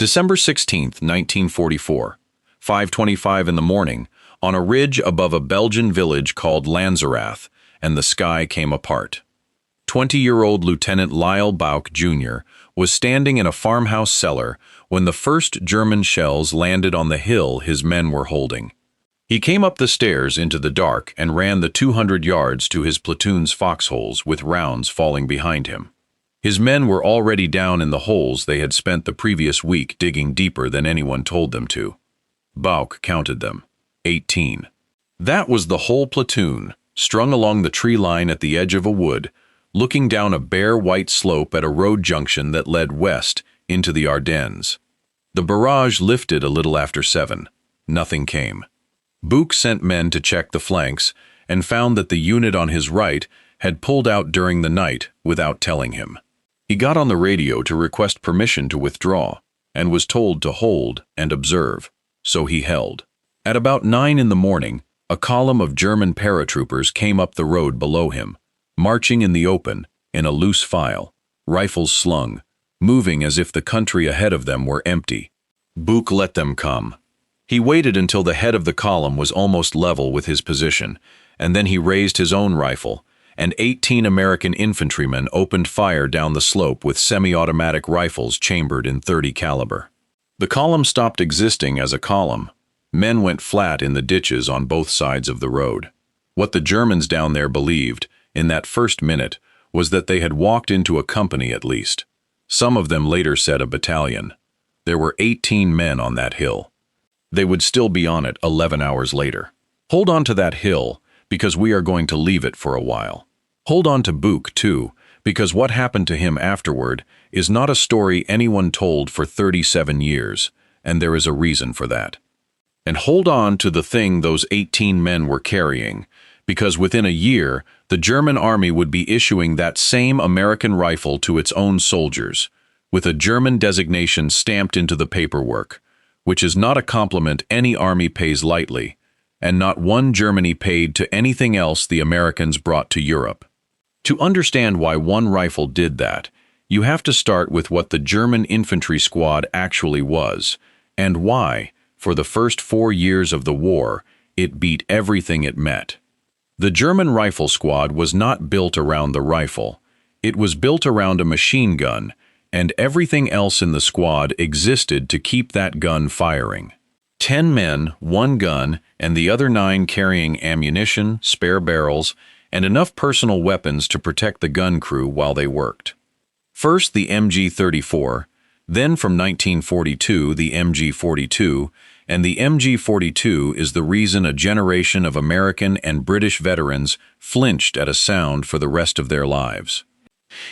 December 16, 1944, 5:25 in the morning, on a ridge above a Belgian village called Lanzerath, and the sky came apart. 20-year-old Lieutenant Lyle Bouck, Jr. was standing in a farmhouse cellar when the first German shells landed on the hill his men were holding. He came up the stairs into the dark and ran the 200 yards to his platoon's foxholes with rounds falling behind him. His men were already down in the holes they had spent the previous week digging deeper than anyone told them to. Bouck counted them. 18. That was the whole platoon, strung along the tree line at the edge of a wood, looking down a bare white slope at a road junction that led west into the Ardennes. The barrage lifted a little after 7. Nothing came. Bouck sent men to check the flanks and found that the unit on his right had pulled out during the night without telling him. He got on the radio to request permission to withdraw and was told to hold and observe, so he held. At about 9 in the morning, a column of German paratroopers came up the road below him, marching in the open, in a loose file, rifles slung, moving as if the country ahead of them were empty. Bouck let them come. He waited until the head of the column was almost level with his position, and then he raised his own rifle, and 18 American infantrymen opened fire down the slope with semi-automatic rifles chambered in .30 caliber. The column stopped existing as a column. Men went flat in the ditches on both sides of the road. What the Germans down there believed, in that first minute, was that they had walked into a company at least. Some of them later said a battalion. There were 18 men on that hill. They would still be on it 11 hours later. Hold on to that hill, because we are going to leave it for a while. Hold on to Bouck, too, because what happened to him afterward is not a story anyone told for 37 years, and there is a reason for that. And hold on to the thing those 18 men were carrying, because within a year, the German army would be issuing that same American rifle to its own soldiers, with a German designation stamped into the paperwork, which is not a compliment any army pays lightly, and not one Germany paid to anything else the Americans brought to Europe. To understand why one rifle did that, you have to start with what the German infantry squad actually was, and why, for the first 4 years of the war, it beat everything it met. The German rifle squad was not built around the rifle. It was built around a machine gun, and everything else in the squad existed to keep that gun firing. 10 men, 1 gun, and the other 9 carrying ammunition, spare barrels, and enough personal weapons to protect the gun crew while they worked. First the MG-34, then from 1942 the MG-42, and the MG-42 is the reason a generation of American and British veterans flinched at a sound for the rest of their lives.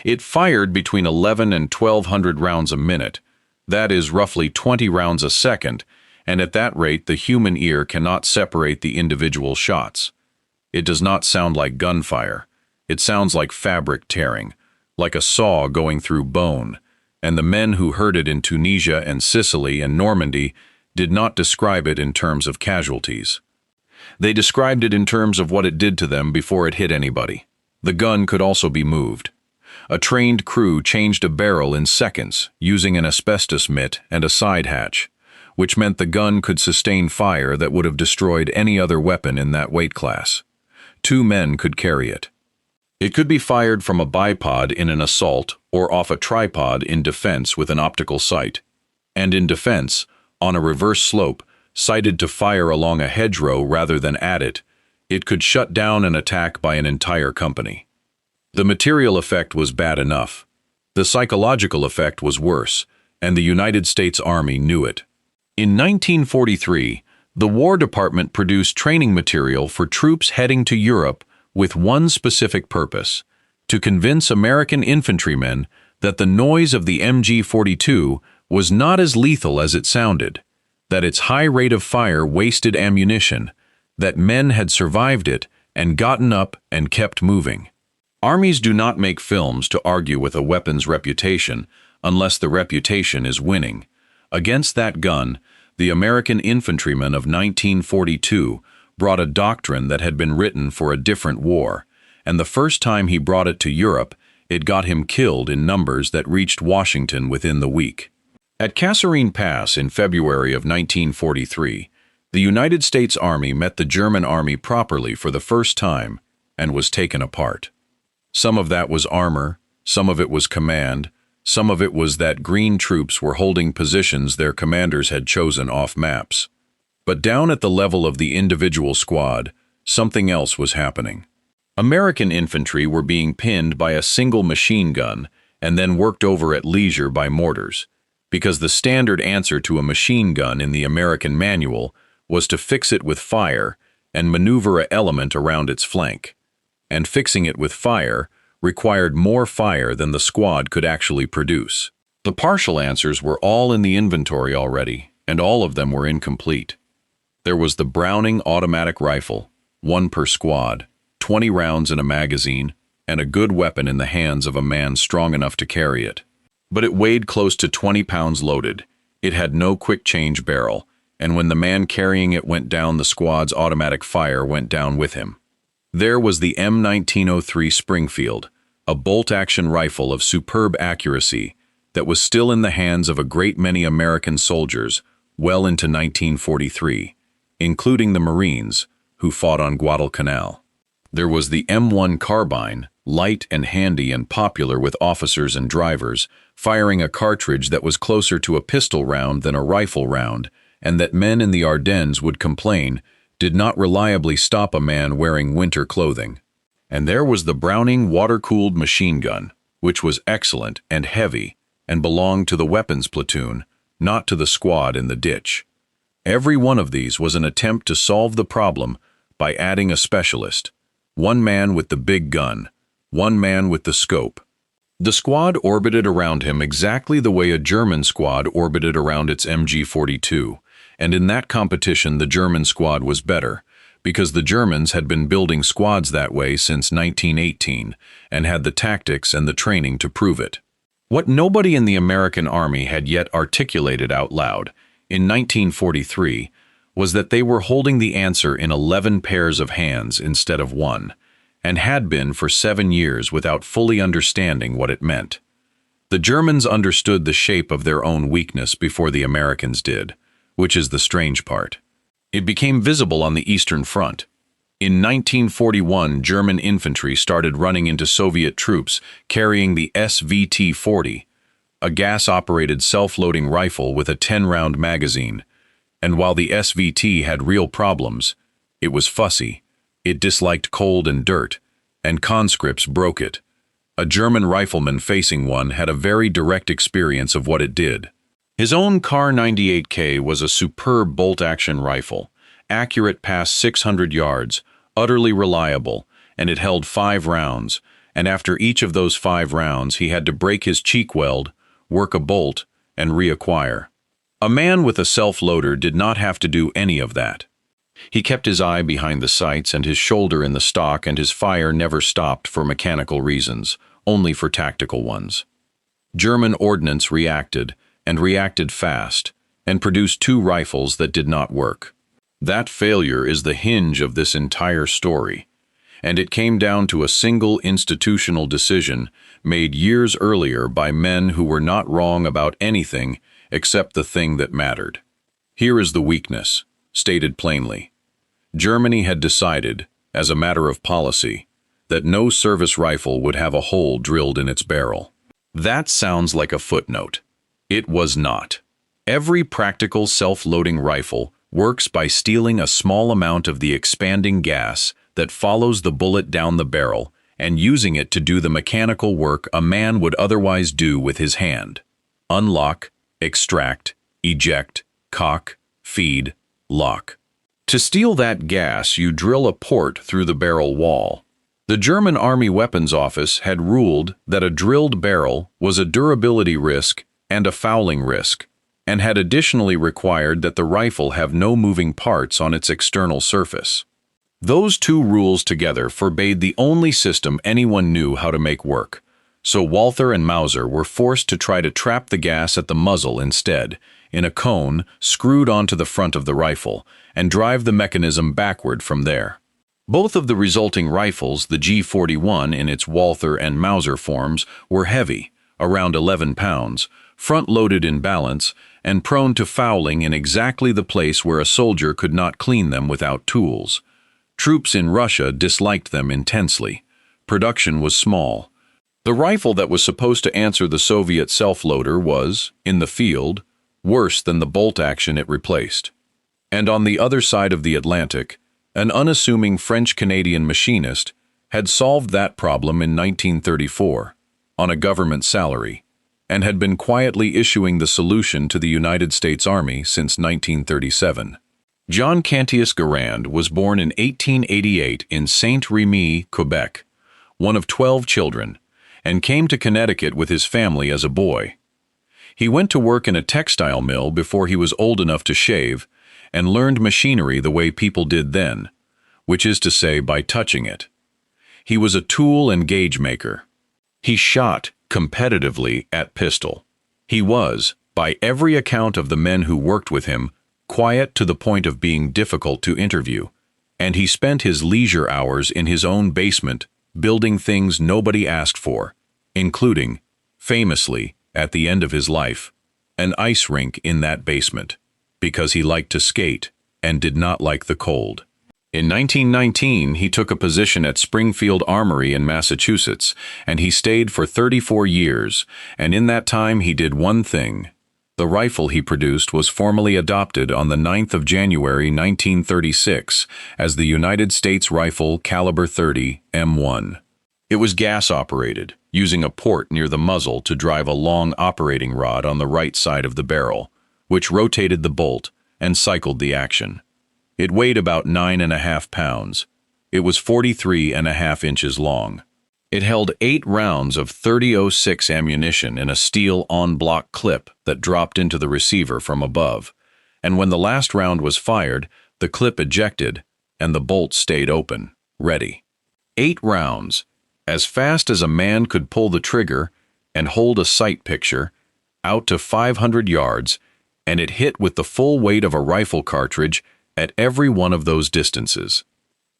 It fired between 11 and 1,200 rounds a minute, that is roughly 20 rounds a second, and at that rate the human ear cannot separate the individual shots. It does not sound like gunfire. It sounds like fabric tearing, like a saw going through bone, and the men who heard it in Tunisia and Sicily and Normandy did not describe it in terms of casualties. They described it in terms of what it did to them before it hit anybody. The gun could also be moved. A trained crew changed a barrel in seconds using an asbestos mitt and a side hatch, which meant the gun could sustain fire that would have destroyed any other weapon in that weight class. 2 men could carry it. It could be fired from a bipod in an assault or off a tripod in defense with an optical sight, and in defense, on a reverse slope, sighted to fire along a hedgerow rather than at it, it could shut down an attack by an entire company. The material effect was bad enough. The psychological effect was worse, and the United States Army knew it. In 1943, the War Department produced training material for troops heading to Europe with one specific purpose: to convince American infantrymen that the noise of the MG-42 was not as lethal as it sounded, that its high rate of fire wasted ammunition, that men had survived it and gotten up and kept moving. Armies do not make films to argue with a weapon's reputation unless the reputation is winning. Against that gun, the American infantryman of 1942 brought a doctrine that had been written for a different war, and the first time he brought it to Europe, it got him killed in numbers that reached Washington within the week. At Kasserine Pass in February of 1943, the United States Army met the German Army properly for the first time and was taken apart. Some of that was armor, some of it was command, some of it was that green troops were holding positions their commanders had chosen off maps. But down at the level of the individual squad, something else was happening. American infantry were being pinned by a single machine gun and then worked over at leisure by mortars, because the standard answer to a machine gun in the American manual was to fix it with fire and maneuver an element around its flank. And fixing it with fire required more fire than the squad could actually produce. The partial answers were all in the inventory already, and all of them were incomplete. There was the Browning automatic rifle, 1 per squad, 20 rounds in a magazine, and a good weapon in the hands of a man strong enough to carry it. But it weighed close to 20 pounds loaded. It had no quick-change barrel, and when the man carrying it went down, the squad's automatic fire went down with him. There was the M1903 Springfield, a bolt-action rifle of superb accuracy that was still in the hands of a great many American soldiers well into 1943, including the Marines, who fought on Guadalcanal. There was the M1 carbine, light and handy and popular with officers and drivers, firing a cartridge that was closer to a pistol round than a rifle round, and that men in the Ardennes would complain did not reliably stop a man wearing winter clothing. And there was the Browning water-cooled machine gun, which was excellent and heavy and belonged to the weapons platoon, not to the squad in the ditch. Every one of these was an attempt to solve the problem by adding a specialist, one man with the big gun, one man with the scope. The squad orbited around him exactly the way a German squad orbited around its MG-42, and in that competition the German squad was better, because the Germans had been building squads that way since 1918 and had the tactics and the training to prove it. What nobody in the American Army had yet articulated out loud in 1943 was that they were holding the answer in 11 pairs of hands instead of 1, and had been for 7 years without fully understanding what it meant. The Germans understood the shape of their own weakness before the Americans did, which is the strange part. It became visible on the Eastern Front. In 1941, German infantry started running into Soviet troops carrying the SVT-40, a gas-operated self-loading rifle with a 10-round magazine. And while the SVT had real problems, it was fussy, it disliked cold and dirt, and conscripts broke it. A German rifleman facing one had a very direct experience of what it did. His own Kar 98K was a superb bolt-action rifle, accurate past 600 yards, utterly reliable, and it held 5 rounds, and after each of those 5 rounds he had to break his cheek weld, work a bolt, and reacquire. A man with a self-loader did not have to do any of that. He kept his eye behind the sights and his shoulder in the stock, and his fire never stopped for mechanical reasons, only for tactical ones. German ordnance reacted, and reacted fast, and produced 2 rifles that did not work. That failure is the hinge of this entire story, and it came down to a single institutional decision made years earlier by men who were not wrong about anything except the thing that mattered. Here is the weakness, stated plainly. Germany had decided, as a matter of policy, that no service rifle would have a hole drilled in its barrel. That sounds like a footnote. It was not. Every practical self-loading rifle works by stealing a small amount of the expanding gas that follows the bullet down the barrel and using it to do the mechanical work a man would otherwise do with his hand. Unlock, extract, eject, cock, feed, lock. To steal that gas, you drill a port through the barrel wall. The German Army Weapons Office had ruled that a drilled barrel was a durability risk and a fouling risk, and had additionally required that the rifle have no moving parts on its external surface. Those 2 rules together forbade the only system anyone knew how to make work, so Walther and Mauser were forced to try to trap the gas at the muzzle instead, in a cone screwed onto the front of the rifle, and drive the mechanism backward from there. Both of the resulting rifles, the G41 in its Walther and Mauser forms, were heavy, around 11 pounds, front-loaded in balance, and prone to fouling in exactly the place where a soldier could not clean them without tools. Troops in Russia disliked them intensely. Production was small. The rifle that was supposed to answer the Soviet self-loader was, in the field, worse than the bolt action it replaced. And on the other side of the Atlantic, an unassuming French-Canadian machinist had solved that problem in 1934, on a government salary, and had been quietly issuing the solution to the United States Army since 1937. John Garand was born in 1888 in Saint-Rémy, Quebec, one of 12 children, and came to Connecticut with his family as a boy. He went to work in a textile mill before he was old enough to shave, and learned machinery the way people did then, which is to say by touching it. He was a tool and gauge maker. He shot competitively at pistol. He was, by every account of the men who worked with him, quiet to the point of being difficult to interview, and he spent his leisure hours in his own basement building things nobody asked for, including, famously, at the end of his life, an ice rink in that basement, because he liked to skate and did not like the cold. In 1919, he took a position at Springfield Armory in Massachusetts, and he stayed for 34 years, and in that time he did one thing. The rifle he produced was formally adopted on the 9th of January 1936 as the United States Rifle Caliber 30 M1. It was gas-operated, using a port near the muzzle to drive a long operating rod on the right side of the barrel, which rotated the bolt and cycled the action. It weighed about 9.5 pounds. It was 43.5 inches long. It held 8 rounds of .30-06 ammunition in a steel en-bloc clip that dropped into the receiver from above, and when the last round was fired, the clip ejected and the bolt stayed open, ready. 8 rounds, as fast as a man could pull the trigger and hold a sight picture, out to 500 yards, and it hit with the full weight of a rifle cartridge at every one of those distances.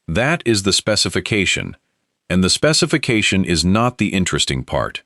That is the specification, and the specification is not the interesting part.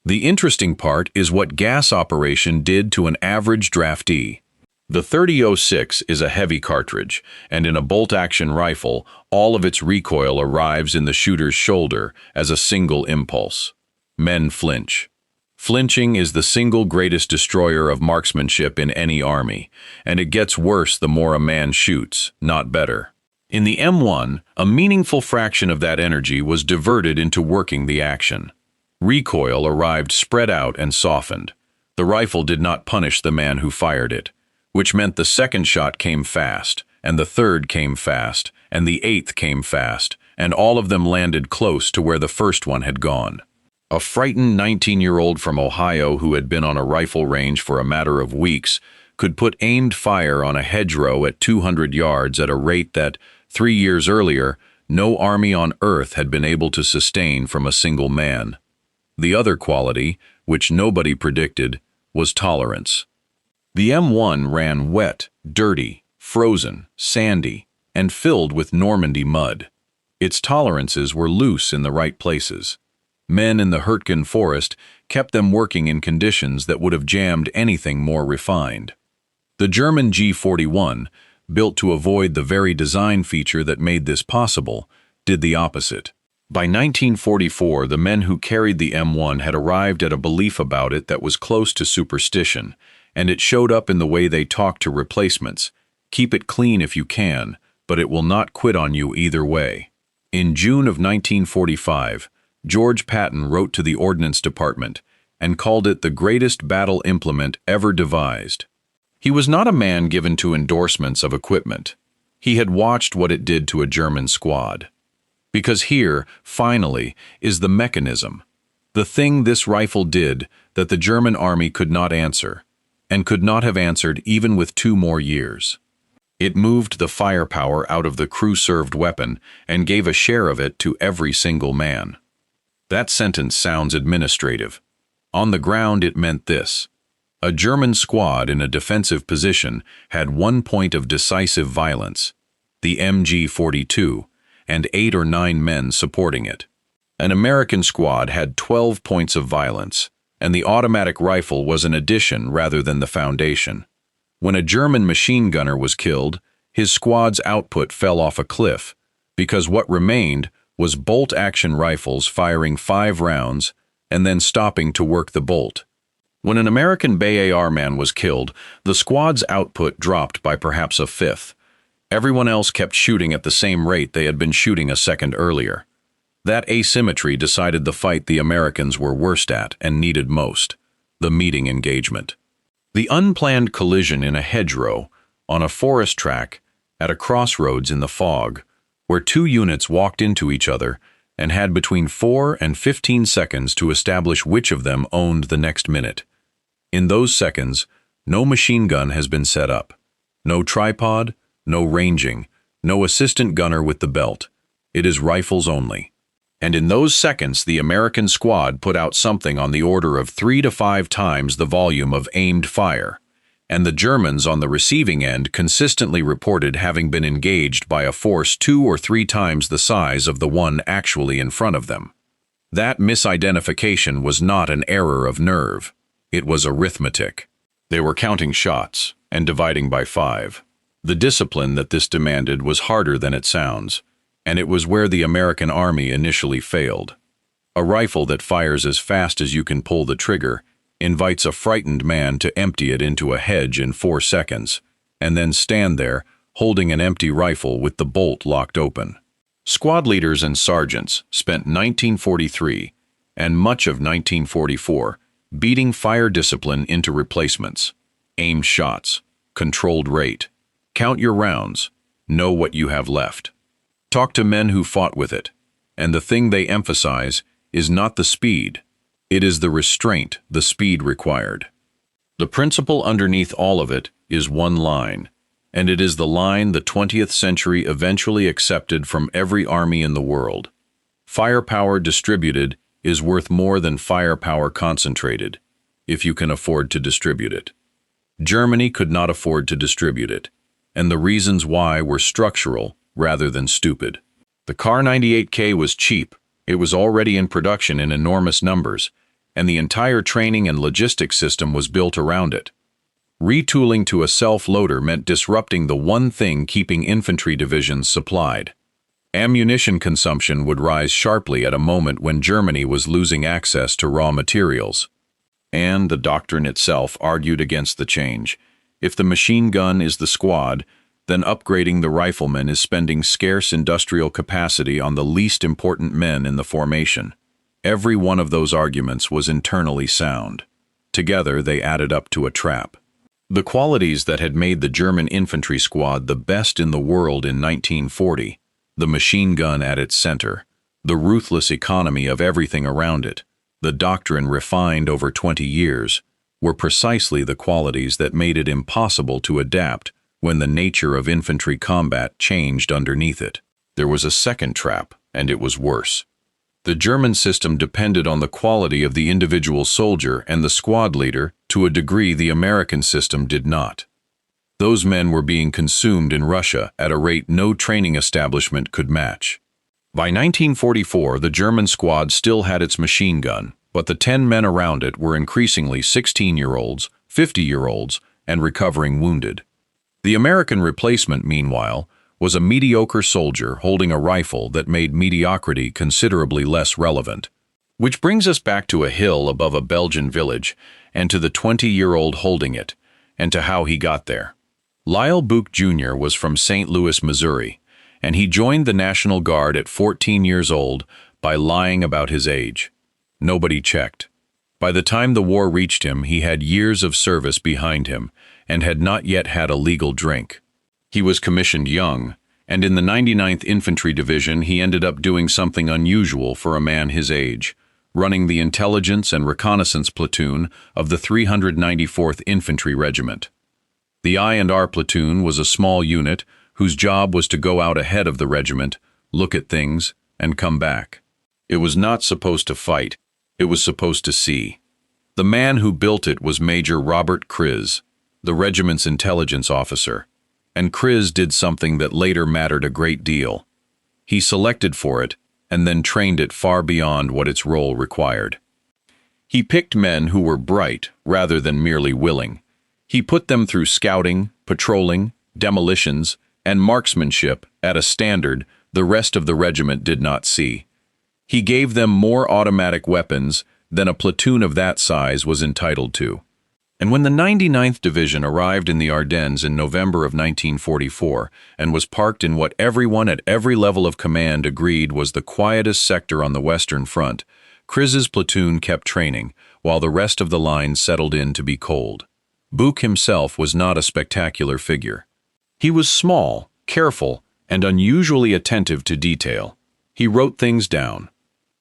The interesting part is what gas operation did to an average draftee. The .30-06 is a heavy cartridge, and in a bolt-action rifle, all of its recoil arrives in the shooter's shoulder as a single impulse. Men flinch. Flinching is the single greatest destroyer of marksmanship in any army, and it gets worse the more a man shoots, not better. In the M1, a meaningful fraction of that energy was diverted into working the action. Recoil arrived spread out and softened. The rifle did not punish the man who fired it, which meant the second shot came fast, and the third came fast, and the 8th came fast, and all of them landed close to where the first one had gone. A frightened 19-year-old from Ohio who had been on a rifle range for a matter of weeks could put aimed fire on a hedgerow at 200 yards at a rate that, 3 years earlier, no army on earth had been able to sustain from a single man. The other quality, which nobody predicted, was tolerance. The M1 ran wet, dirty, frozen, sandy, and filled with Normandy mud. Its tolerances were loose in the right places. Men in the Hurtgen forest kept them working in conditions that would have jammed anything more refined. The German G41, built to avoid the very design feature that made this possible, did the opposite. By 1944, the men who carried the M1 had arrived at a belief about it that was close to superstition, and it showed up in the way they talked to replacements. Keep it clean if you can, but it will not quit on you either way. In June of 1945, George Patton wrote to the Ordnance Department and called it the greatest battle implement ever devised. He was not a man given to endorsements of equipment. He had watched what it did to a German squad. Because here, finally, is the mechanism, the thing this rifle did that the German army could not answer, and could not have answered even with 2 more years. It moved the firepower out of the crew-served weapon and gave a share of it to every single man. That sentence sounds administrative. On the ground it meant this. A German squad in a defensive position had 1 point of decisive violence, the MG42, and 8 or 9 men supporting it. An American squad had 12 points of violence, and the automatic rifle was an addition rather than the foundation. When a German machine gunner was killed, his squad's output fell off a cliff, because what remained was bolt-action rifles firing 5 rounds and then stopping to work the bolt. When an American BAR man was killed, the squad's output dropped by perhaps a fifth. Everyone else kept shooting at the same rate they had been shooting a second earlier. That asymmetry decided the fight the Americans were worst at and needed most: the meeting engagement. The unplanned collision in a hedgerow, on a forest track, at a crossroads in the fog, where 2 units walked into each other and had between 4 and 15 seconds to establish which of them owned the next minute. In those seconds, no machine gun has been set up. No tripod, no ranging, no assistant gunner with the belt. It is rifles only. And in those seconds, the American squad put out something on the order of 3 to 5 times the volume of aimed fire, and the Germans on the receiving end consistently reported having been engaged by a force 2 or 3 times the size of the one actually in front of them. That misidentification was not an error of nerve. It was arithmetic. They were counting shots and dividing by 5. The discipline that this demanded was harder than it sounds, and it was where the American army initially failed. A rifle that fires as fast as you can pull the trigger invites a frightened man to empty it into a hedge in 4 seconds, and then stand there, holding an empty rifle with the bolt locked open. Squad leaders and sergeants spent 1943 and much of 1944 beating fire discipline into replacements: aimed shots, controlled rate, count your rounds, know what you have left. Talk to men who fought with it, and the thing they emphasize is not the speed. It is the restraint the speed required. The principle underneath all of it is one line, and it is the line the 20th century eventually accepted from every army in the world. Firepower distributed is worth more than firepower concentrated, if you can afford to distribute it. Germany could not afford to distribute it, and the reasons why were structural rather than stupid. The Kar 98K was cheap. It was already in production in enormous numbers, and the entire training and logistics system was built around it. Retooling to a self-loader meant disrupting the one thing keeping infantry divisions supplied. Ammunition consumption would rise sharply at a moment when Germany was losing access to raw materials. And the doctrine itself argued against the change. If the machine gun is the squad, then upgrading the riflemen is spending scarce industrial capacity on the least important men in the formation. Every one of those arguments was internally sound. Together, they added up to a trap. The qualities that had made the German infantry squad the best in the world in 1940, the machine gun at its center, the ruthless economy of everything around it, the doctrine refined over 20 years, were precisely the qualities that made it impossible to adapt when the nature of infantry combat changed underneath it. There was a second trap, and it was worse. The German system depended on the quality of the individual soldier and the squad leader to a degree the American system did not. Those men were being consumed in Russia at a rate no training establishment could match. By 1944, the German squad still had its machine gun, but the 10 men around it were increasingly 16-year-olds, 50-year-olds, and recovering wounded. The American replacement, meanwhile, was a mediocre soldier holding a rifle that made mediocrity considerably less relevant. Which brings us back to a hill above a Belgian village, and to the 20-year-old holding it, and to how he got there. Lyle Book Jr. was from St. Louis, Missouri, and he joined the National Guard at 14 years old by lying about his age. Nobody checked. By the time the war reached him, he had years of service behind him and had not yet had a legal drink. He was commissioned young, and in the 99th Infantry Division he ended up doing something unusual for a man his age, running the intelligence and reconnaissance platoon of the 394th Infantry Regiment. The I&R platoon was a small unit whose job was to go out ahead of the regiment, look at things, and come back. It was not supposed to fight, it was supposed to see. The man who built it was Major Robert Kriz, the regiment's intelligence officer, and Kriz did something that later mattered a great deal. He selected for it and then trained it far beyond what its role required. He picked men who were bright rather than merely willing. He put them through scouting, patrolling, demolitions, and marksmanship at a standard the rest of the regiment did not see. He gave them more automatic weapons than a platoon of that size was entitled to. And when the 99th Division arrived in the Ardennes in November of 1944 and was parked in what everyone at every level of command agreed was the quietest sector on the Western Front, Kriz's platoon kept training, while the rest of the line settled in to be cold. Buch himself was not a spectacular figure. He was small, careful, and unusually attentive to detail. He wrote things down.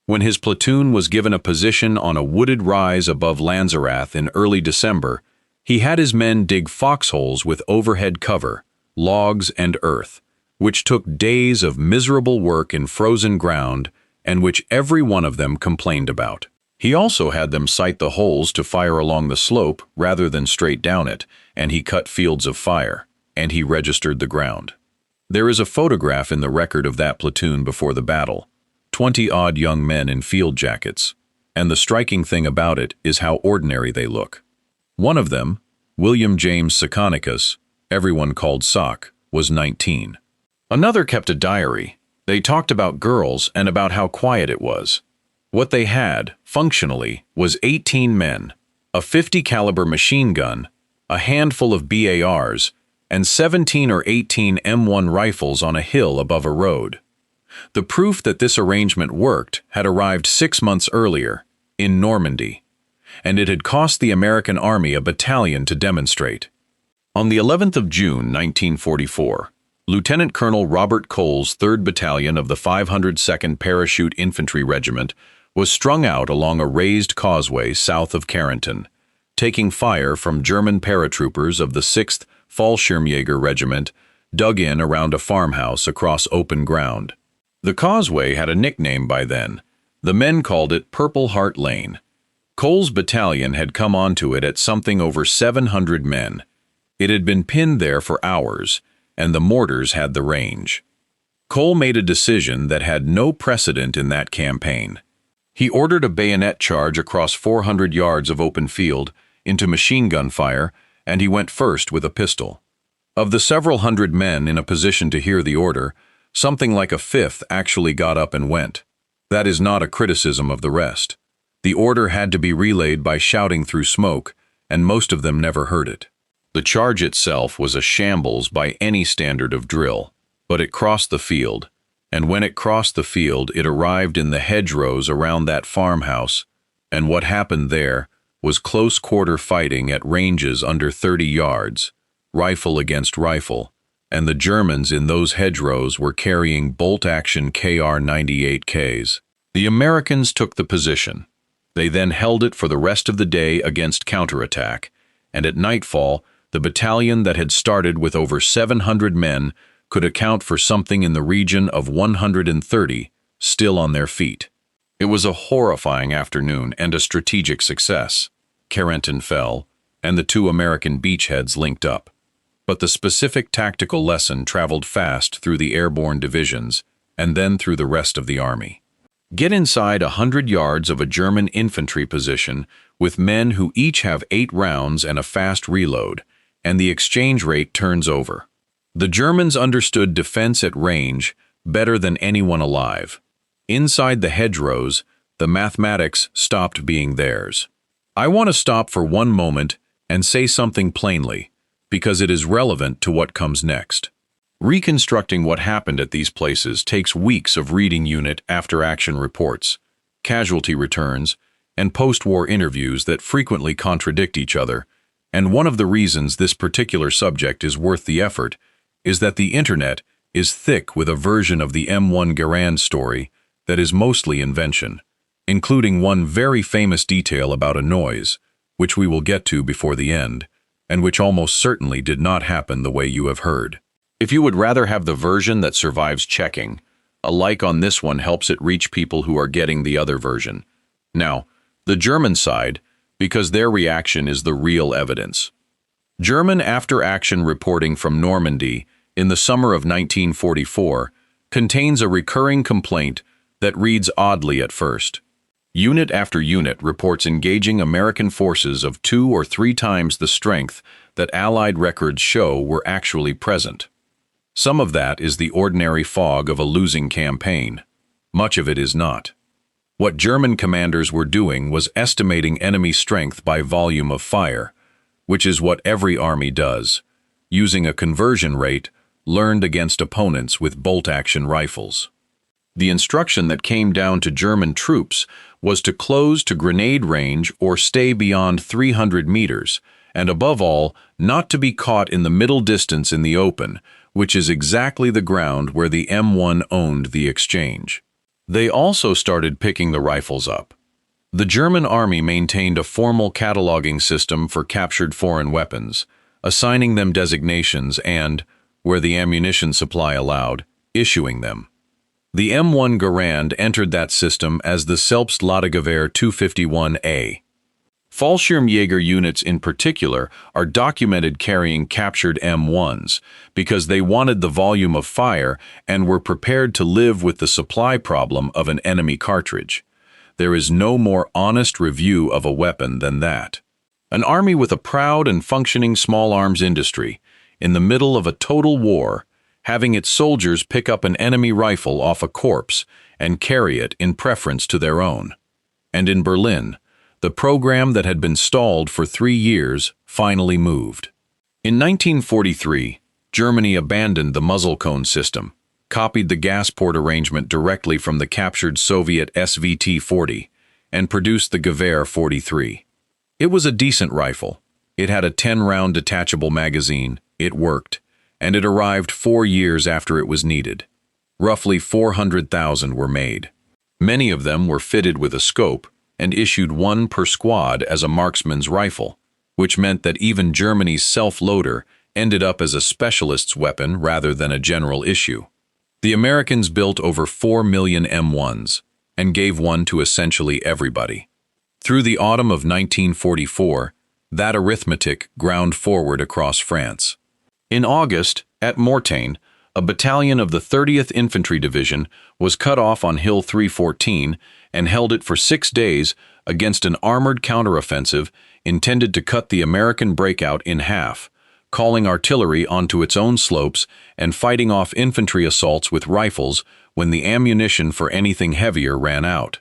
When his platoon was given a position on a wooded rise above Lanzerath in early December, he had his men dig foxholes with overhead cover, logs and earth, which took days of miserable work in frozen ground and which every one of them complained about. He also had them sight the holes to fire along the slope rather than straight down it, and he cut fields of fire, and he registered the ground. There is a photograph in the record of that platoon before the battle, 20-odd young men in field jackets, and the striking thing about it is how ordinary they look. One of them, William James Soconicus, everyone called Sock, was 19. Another kept a diary. They talked about girls and about how quiet it was. What they had, functionally, was 18 men, a 50 caliber machine gun, a handful of BARs, and 17 or 18 M1 rifles on a hill above a road. The proof that this arrangement worked had arrived 6 months earlier, in Normandy, and it had cost the American Army a battalion to demonstrate. On the 11th of June, 1944, Lieutenant Colonel Robert Cole's 3rd Battalion of the 502nd Parachute Infantry Regiment was strung out along a raised causeway south of Carrington, taking fire from German paratroopers of the 6th Fallschirmjäger Regiment dug in around a farmhouse across open ground. The causeway had a nickname by then. The men called it Purple Heart Lane. Cole's battalion had come onto it at something over 700 men. It had been pinned there for hours, and the mortars had the range. Cole made a decision that had no precedent in that campaign. He ordered a bayonet charge across 400 yards of open field into machine gun fire, and he went first with a pistol. Of the several hundred men in a position to hear the order, something like a fifth actually got up and went. That is not a criticism of the rest. The order had to be relayed by shouting through smoke, and most of them never heard it. The charge itself was a shambles by any standard of drill, but it crossed the field, and when it crossed the field, it arrived in the hedgerows around that farmhouse, and what happened there was close-quarter fighting at ranges under 30 yards, rifle against rifle, and the Germans in those hedgerows were carrying bolt-action KR-98Ks. The Americans took the position. They then held it for the rest of the day against counterattack, and at nightfall, the battalion that had started with over 700 men could account for something in the region of 130 still on their feet. It was a horrifying afternoon and a strategic success. Carrington fell, and the 2 American beachheads linked up. But the specific tactical lesson traveled fast through the airborne divisions and then through the rest of the army. Get inside 100 yards of a German infantry position with men who each have 8 rounds and a fast reload, and the exchange rate turns over. The Germans understood defense at range better than anyone alive. Inside the hedgerows, the mathematics stopped being theirs. I want to stop for one moment and say something plainly, because it is relevant to what comes next. Reconstructing what happened at these places takes weeks of reading unit after-action reports, casualty returns, and post-war interviews that frequently contradict each other, and one of the reasons this particular subject is worth the effort is that the internet is thick with a version of the M1 Garand story that is mostly invention, including one very famous detail about a noise, which we will get to before the end, and which almost certainly did not happen the way you have heard. If you would rather have the version that survives checking, a like on this one helps it reach people who are getting the other version. Now, the German side, because their reaction is the real evidence. German after-action reporting from Normandy in the summer of 1944 contains a recurring complaint that reads oddly at first. Unit after unit reports engaging American forces of 2 or 3 times the strength that Allied records show were actually present. Some of that is the ordinary fog of a losing campaign. Much of it is not. What German commanders were doing was estimating enemy strength by volume of fire, which is what every army does, using a conversion rate learned against opponents with bolt-action rifles. The instruction that came down to German troops was to close to grenade range or stay beyond 300 meters, and above all, not to be caught in the middle distance in the open, which is exactly the ground where the M1 owned the exchange. They also started picking the rifles up. The German army maintained a formal cataloging system for captured foreign weapons, assigning them designations and, where the ammunition supply allowed, issuing them. The M1 Garand entered that system as the Selbstladegewehr 251A. Fallschirmjäger units in particular are documented carrying captured M1s because they wanted the volume of fire and were prepared to live with the supply problem of an enemy cartridge. There is no more honest review of a weapon than that. An army with a proud and functioning small arms industry, in the middle of a total war, having its soldiers pick up an enemy rifle off a corpse and carry it in preference to their own. And in Berlin, the program that had been stalled for 3 years finally moved. In 1943, Germany abandoned the muzzle cone system, copied the gas port arrangement directly from the captured Soviet SVT-40, and produced the Gewehr 43. It was a decent rifle. It had a 10-round detachable magazine, it worked, and it arrived 4 years after it was needed. Roughly 400,000 were made. Many of them were fitted with a scope, and issued 1 per squad as a marksman's rifle, which meant that even Germany's self-loader ended up as a specialist's weapon rather than a general issue. The Americans built over 4 million M1s and gave one to essentially everybody. Through the autumn of 1944, that arithmetic ground forward across France. In August, at Mortain, a battalion of the 30th Infantry Division was cut off on Hill 314 and held it for 6 days against an armored counteroffensive intended to cut the American breakout in half, calling artillery onto its own slopes and fighting off infantry assaults with rifles when the ammunition for anything heavier ran out.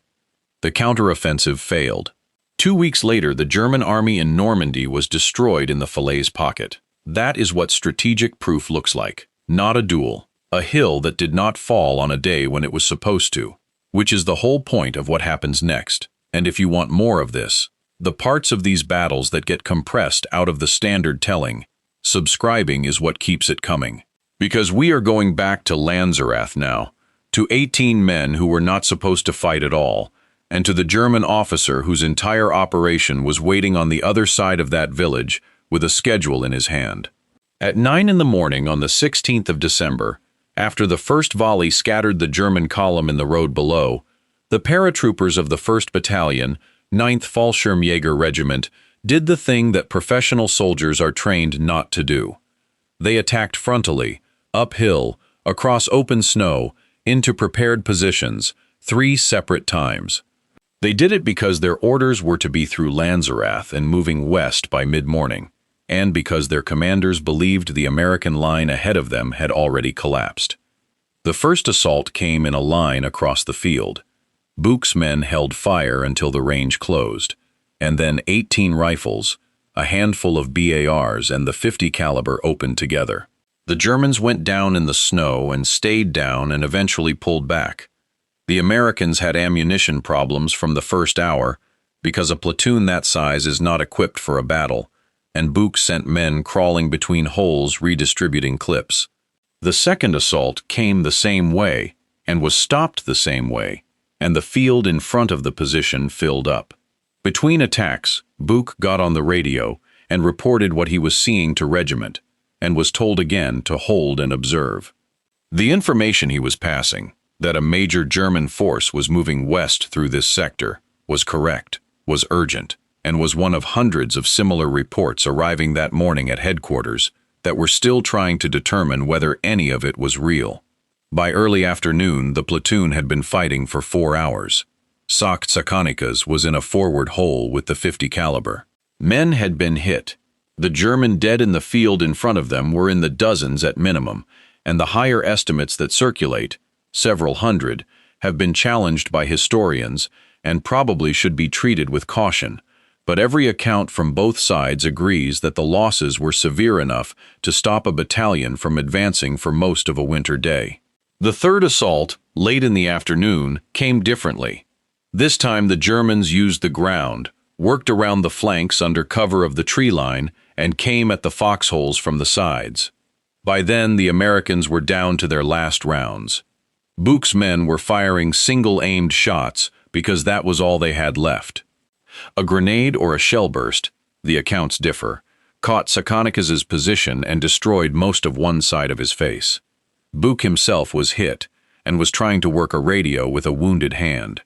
The counteroffensive failed. 2 weeks later, the German army in Normandy was destroyed in the Falaise pocket. That is what strategic proof looks like. Not a duel, a hill that did not fall on a day when it was supposed to, which is the whole point of what happens next. And if you want more of this, the parts of these battles that get compressed out of the standard telling, subscribing is what keeps it coming. Because we are going back to Lanzerath now, to 18 men who were not supposed to fight at all, and to the German officer whose entire operation was waiting on the other side of that village with a schedule in his hand. At 9 in the morning on the 16th of December, after the first volley scattered the German column in the road below, the paratroopers of the 1st Battalion, 9th Fallschirmjäger Regiment, did the thing that professional soldiers are trained not to do. They attacked frontally, uphill, across open snow, into prepared positions, 3 separate times. They did it because their orders were to be through Lanzerath and moving west by mid-morning, and because their commanders believed the American line ahead of them had already collapsed. The first assault came in a line across the field. Buch's men held fire until the range closed, and then 18 rifles, a handful of BARs, and the 50 caliber opened together. The Germans went down in the snow and stayed down and eventually pulled back. The Americans had ammunition problems from the first hour because a platoon that size is not equipped for a battle, and Buch sent men crawling between holes redistributing clips. The second assault came the same way and was stopped the same way, and the field in front of the position filled up. Between attacks, Buch got on the radio and reported what he was seeing to regiment, and was told again to hold and observe. The information he was passing, that a major German force was moving west through this sector, was correct, was urgent, and was one of hundreds of similar reports arriving that morning at headquarters that were still trying to determine whether any of it was real. By early afternoon, the platoon had been fighting for 4 hours. Sakanikas was in a forward hole with the 50 caliber. Men had been hit. The German dead in the field in front of them were in the dozens at minimum, and the higher estimates that circulate, several hundred, have been challenged by historians and probably should be treated with caution. But every account from both sides agrees that the losses were severe enough to stop a battalion from advancing for most of a winter day. The third assault, late in the afternoon, came differently. This time the Germans used the ground, worked around the flanks under cover of the tree line, and came at the foxholes from the sides. By then the Americans were down to their last rounds. Buch's men were firing single-aimed shots because that was all they had left. A grenade or a shell burst, the accounts differ, caught Sakanikas's position and destroyed most of one side of his face. Buch himself was hit and was trying to work a radio with a wounded hand.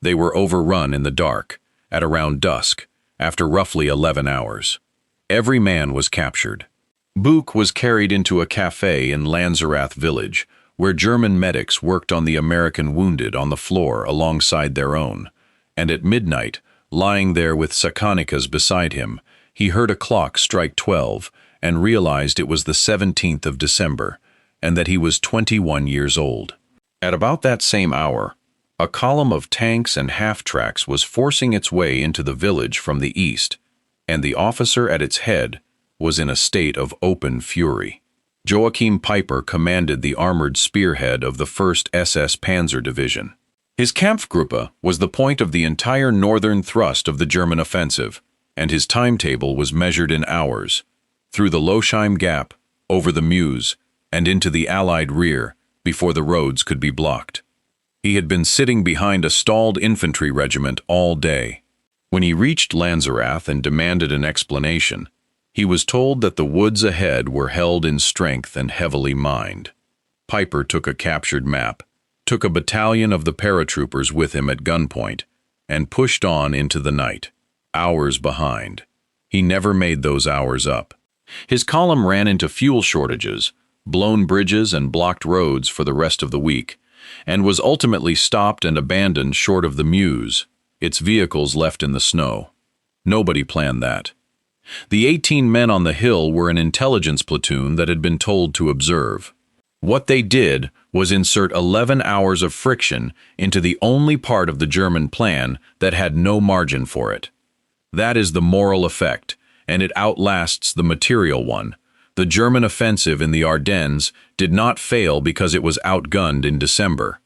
They were overrun in the dark, at around dusk, after roughly 11 hours. Every man was captured. Buch was carried into a cafe in Lanzerath village, where German medics worked on the American wounded on the floor alongside their own, and at midnight, lying there with Sakanikas beside him, he heard a clock strike 12 and realized it was the 17th of December, and that he was 21 years old. At about that same hour, a column of tanks and half-tracks was forcing its way into the village from the east, and the officer at its head was in a state of open fury. Joachim Peiper commanded the armored spearhead of the 1st SS Panzer Division. His Kampfgruppe was the point of the entire northern thrust of the German offensive, and his timetable was measured in hours, through the Losheim Gap, over the Meuse, and into the Allied rear, before the roads could be blocked. He had been sitting behind a stalled infantry regiment all day. When he reached Lanzerath and demanded an explanation, he was told that the woods ahead were held in strength and heavily mined. Peiper took a captured map, took a battalion of the paratroopers with him at gunpoint, and pushed on into the night, hours behind. He never made those hours up. His column ran into fuel shortages, blown bridges and blocked roads for the rest of the week, and was ultimately stopped and abandoned short of the Meuse, its vehicles left in the snow. Nobody planned that. The 18 men on the hill were an intelligence platoon that had been told to observe. What they did was insert 11 hours of friction into the only part of the German plan that had no margin for it. That is the moral effect, and it outlasts the material one. The German offensive in the Ardennes did not fail because it was outgunned in December.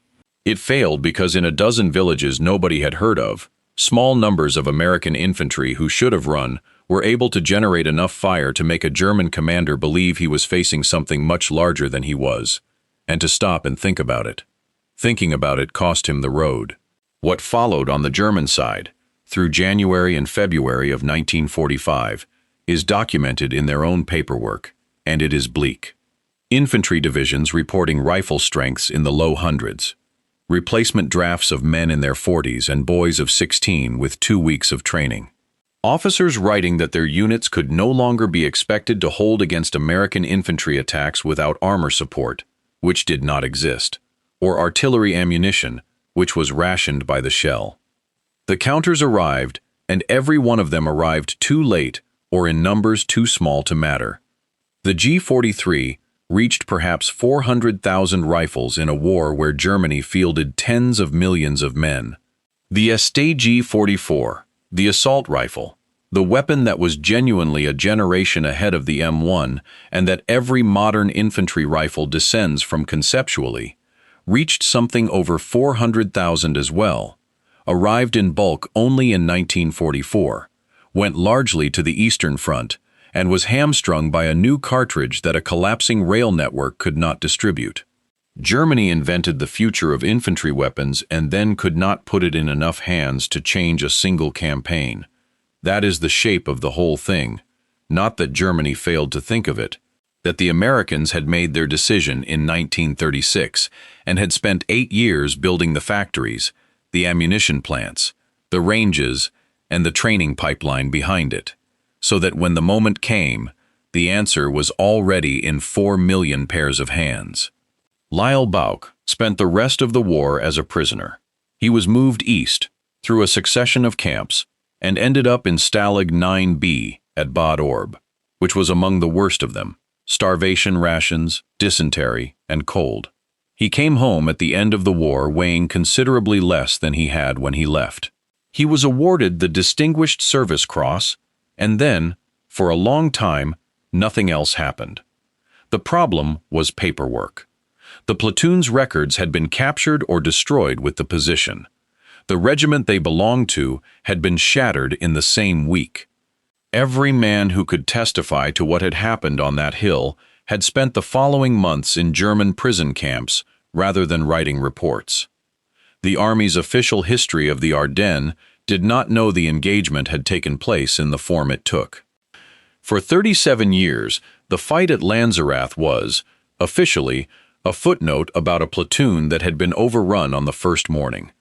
It failed because in a dozen villages nobody had heard of, small numbers of American infantry who should have run were able to generate enough fire to make a German commander believe he was facing something much larger than he was, and to stop and think about it. Thinking about it cost him the road. What followed on the German side, through January and February of 1945, is documented in their own paperwork, and it is bleak. Infantry divisions reporting rifle strengths in the low hundreds. Replacement drafts of men in their 40s and boys of 16 with 2 weeks of training. Officers writing that their units could no longer be expected to hold against American infantry attacks without armor support, which did not exist, or artillery ammunition, which was rationed by the shell. The counters arrived, and every one of them arrived too late or in numbers too small to matter. The G-43 reached perhaps 400,000 rifles in a war where Germany fielded tens of millions of men. The G-44, the assault rifle, the weapon that was genuinely a generation ahead of the M1 and that every modern infantry rifle descends from conceptually, reached something over 400,000 as well, arrived in bulk only in 1944, went largely to the Eastern Front, and was hamstrung by a new cartridge that a collapsing rail network could not distribute. Germany invented the future of infantry weapons and then could not put it in enough hands to change a single campaign. That is the shape of the whole thing. Not that Germany failed to think of it, that the Americans had made their decision in 1936 and had spent 8 years building the factories, the ammunition plants, the ranges, and the training pipeline behind it, so that when the moment came, the answer was already in 4 million pairs of hands. Lyle Bauch spent the rest of the war as a prisoner. He was moved east, through a succession of camps and ended up in Stalag 9B at Bad Orb, which was among the worst of them: starvation rations, dysentery, and cold. He came home at the end of the war weighing considerably less than he had when he left. He was awarded the Distinguished Service Cross, and then, for a long time, nothing else happened. The problem was paperwork. The platoon's records had been captured or destroyed with the position. The regiment they belonged to had been shattered in the same week. Every man who could testify to what had happened on that hill had spent the following months in German prison camps rather than writing reports. The Army's official history of the Ardennes did not know the engagement had taken place in the form it took. For 37 years, the fight at Lanzerath was, officially, a footnote about a platoon that had been overrun on the first morning.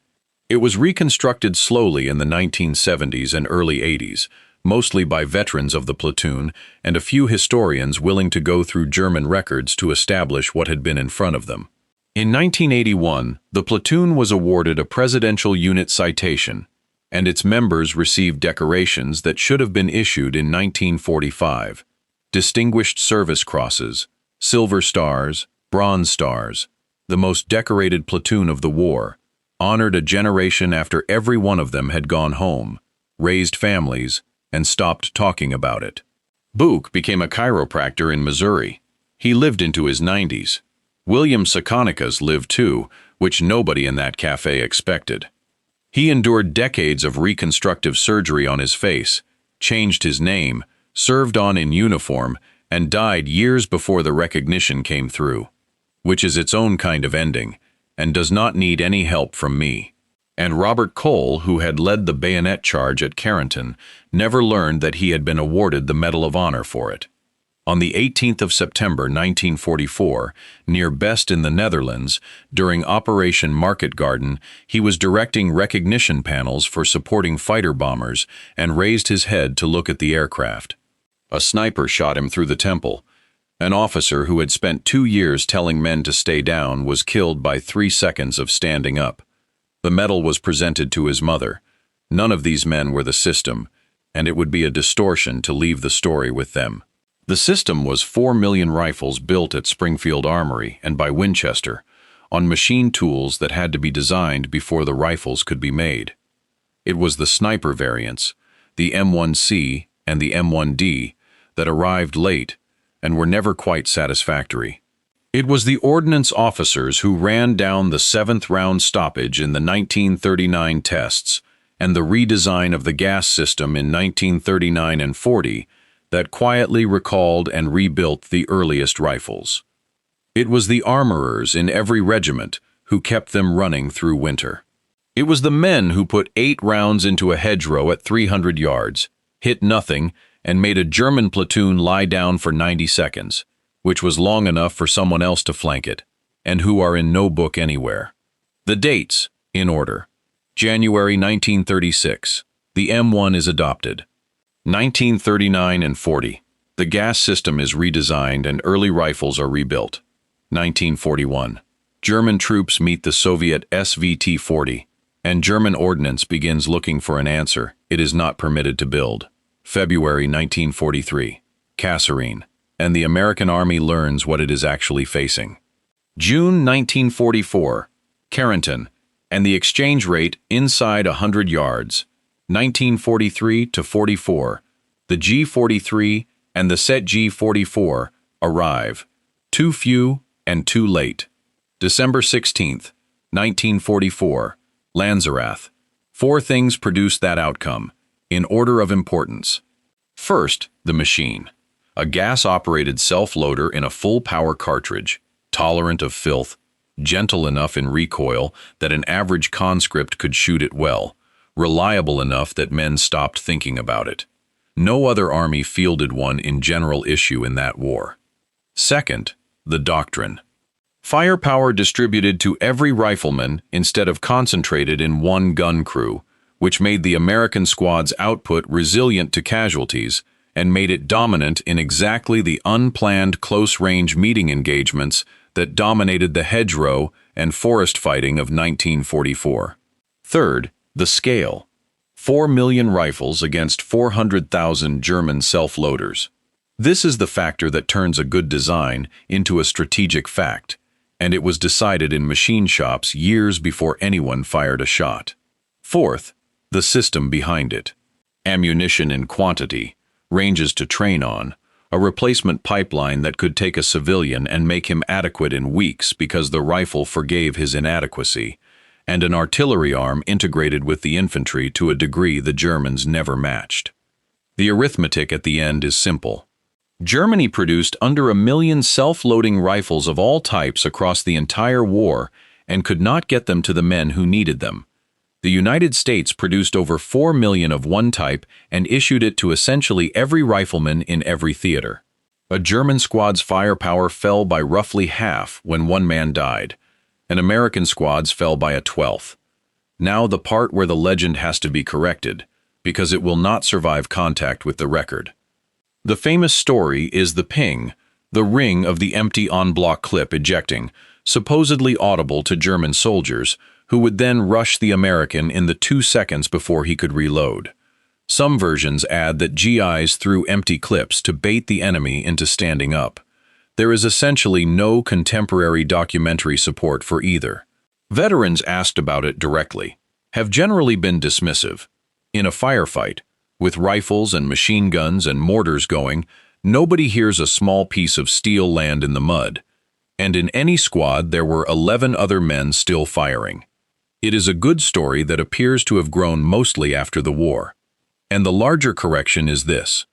It was reconstructed slowly in the 1970s and early 80s, mostly by veterans of the platoon and a few historians willing to go through German records to establish what had been in front of them. In 1981, the platoon was awarded a Presidential Unit Citation, and its members received decorations that should have been issued in 1945: Distinguished Service Crosses, Silver Stars, Bronze Stars. The most decorated platoon of the war, honored a generation after every one of them had gone home, raised families, and stopped talking about it. Buch became a chiropractor in Missouri. He lived into his 90s. William Sakonikas lived too, which nobody in that cafe expected. He endured decades of reconstructive surgery on his face, changed his name, served on in uniform, and died years before the recognition came through, which is its own kind of ending, and does not need any help from me. And Robert Cole, who had led the bayonet charge at Carrington, never learned that he had been awarded the Medal of Honor for it. On the 18th of September 1944, near Best in the Netherlands, during Operation Market Garden, he was directing recognition panels for supporting fighter bombers and raised his head to look at the aircraft. A sniper shot him through the temple. An officer who had spent 2 years telling men to stay down was killed by 3 seconds of standing up. The medal was presented to his mother. None of these men were the system, and it would be a distortion to leave the story with them. The system was 4 million rifles built at Springfield Armory and by Winchester, on machine tools that had to be designed before the rifles could be made. It was the sniper variants, the M1C and the M1D, that arrived late and were never quite satisfactory. It was the ordnance officers who ran down the 7th round stoppage in the 1939 tests and the redesign of the gas system in 1939 and 40 that quietly recalled and rebuilt the earliest rifles. It was the armorers in every regiment who kept them running through winter. It was the men who put 8 rounds into a hedgerow at 300 yards, hit nothing, and made a German platoon lie down for 90 seconds, which was long enough for someone else to flank it, and who are in no book anywhere. The dates, in order. January 1936, the M1 is adopted. 1939 and 40, the gas system is redesigned and early rifles are rebuilt. 1941, German troops meet the Soviet SVT-40, and German ordnance begins looking for an answer it is not permitted to build. February 1943, Kasserine, and the American Army learns what it is actually facing. June 1944, Carrington, and the exchange rate inside 100 yards. 1943 to 44, the G-43 and the Set G-44 arrive, too few and too late. December 16th, 1944, Lanzerath. 4 things produced that outcome, in order of importance. First, the machine. A gas-operated self-loader in a full-power cartridge, tolerant of filth, gentle enough in recoil that an average conscript could shoot it well, reliable enough that men stopped thinking about it. No other army fielded one in general issue in that war. Second, the doctrine. Firepower distributed to every rifleman instead of concentrated in one gun crew, which made the American squad's output resilient to casualties and made it dominant in exactly the unplanned close-range meeting engagements that dominated the hedgerow and forest fighting of 1944. Third, The scale: 4 million rifles against 400,000 German self-loaders. This is the factor that turns a good design into a strategic fact, and it was decided in machine shops years before anyone fired a shot. Fourth, the system behind it. Ammunition in quantity, ranges to train on, a replacement pipeline that could take a civilian and make him adequate in weeks because the rifle forgave his inadequacy, and an artillery arm integrated with the infantry to a degree the Germans never matched. The arithmetic at the end is simple. Germany produced under 1 million self-loading rifles of all types across the entire war and could not get them to the men who needed them. The United States produced over 4 million of one type and issued it to essentially every rifleman in every theater. A German squad's firepower fell by roughly half when one man died. An American squad's fell by a 1/12. Now the part where the legend has to be corrected, because it will not survive contact with the record. The famous story is the ping, the ring of the empty en-bloc clip ejecting, supposedly audible to German soldiers, who would then rush the American in the 2 seconds before he could reload. Some versions add that GIs threw empty clips to bait the enemy into standing up. There is essentially no contemporary documentary support for either. Veterans asked about it directly have generally been dismissive. In a firefight, with rifles and machine guns and mortars going, nobody hears a small piece of steel land in the mud. And in any squad there were 11 other men still firing. It is a good story that appears to have grown mostly after the war. And the larger correction is this.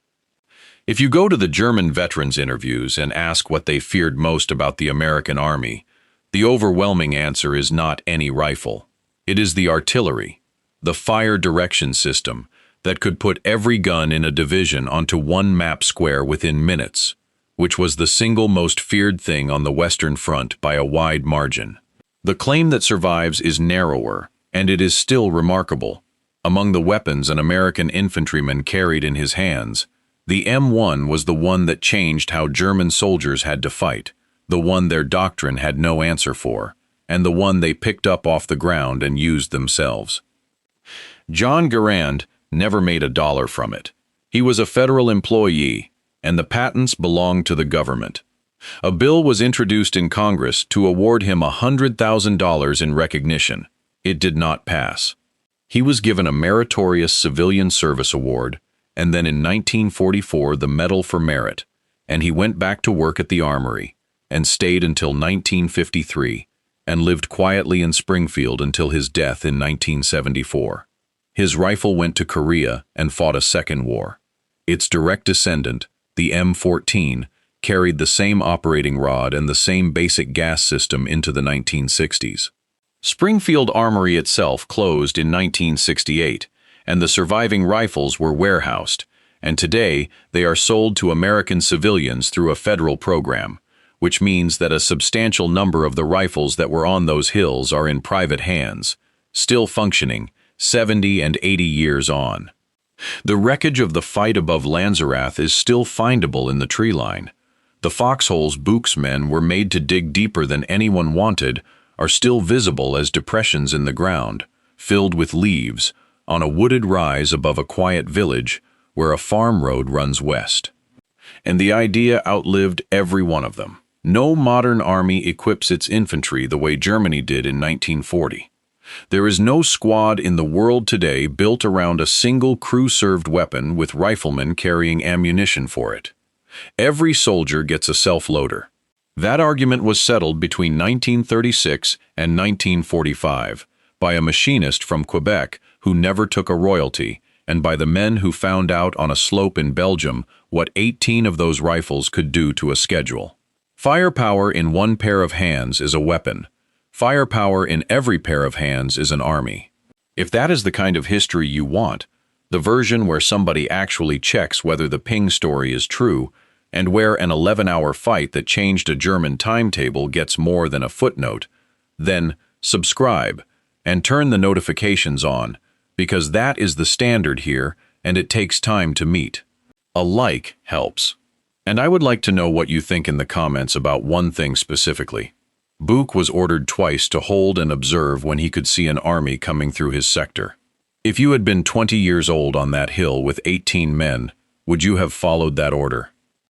If you go to the German veterans' interviews and ask what they feared most about the American army, the overwhelming answer is not any rifle. It is the artillery, the fire direction system that could put every gun in a division onto one map square within minutes, which was the single most feared thing on the Western Front by a wide margin. The claim that survives is narrower, and it is still remarkable. Among the weapons an American infantryman carried in his hands, the M1 was the one that changed how German soldiers had to fight, the one their doctrine had no answer for, and the one they picked up off the ground and used themselves. John Garand never made a dollar from it. He was a federal employee, and the patents belonged to the government. A bill was introduced in Congress to award him $100,000 in recognition. It did not pass. He was given a meritorious civilian service award, and then in 1944 the Medal for Merit, and he went back to work at the armory, and stayed until 1953, and lived quietly in Springfield until his death in 1974. His rifle went to Korea and fought a second war. Its direct descendant, the M14, carried the same operating rod and the same basic gas system into the 1960s. Springfield Armory itself closed in 1968, and the surviving rifles were warehoused, and today they are sold to American civilians through a federal program, which means that a substantial number of the rifles that were on those hills are in private hands, still functioning 70 and 80 years on. The wreckage of the fight above Lanzerath is still findable in the tree line. The foxholes Buch's men were made to dig deeper than anyone wanted are still visible as depressions in the ground, filled with leaves, on a wooded rise above a quiet village where a farm road runs west. And the idea outlived every one of them. No modern army equips its infantry the way Germany did in 1940. There is no squad in the world today built around a single crew-served weapon with riflemen carrying ammunition for it. Every soldier gets a self-loader. That argument was settled between 1936 and 1945 by a machinist from Quebec who never took a royalty, and by the men who found out on a slope in Belgium what 18 of those rifles could do to a schedule. Firepower in one pair of hands is a weapon. Firepower in every pair of hands is an army. If that is the kind of history you want, the version where somebody actually checks whether the ping story is true, and where an 11-hour fight that changed a German timetable gets more than a footnote, then subscribe and turn the notifications on, because that is the standard here and it takes time to meet. A like helps. And I would like to know what you think in the comments about one thing specifically. Buch was ordered twice to hold and observe when he could see an army coming through his sector. If you had been 20 years old on that hill with 18 men, would you have followed that order?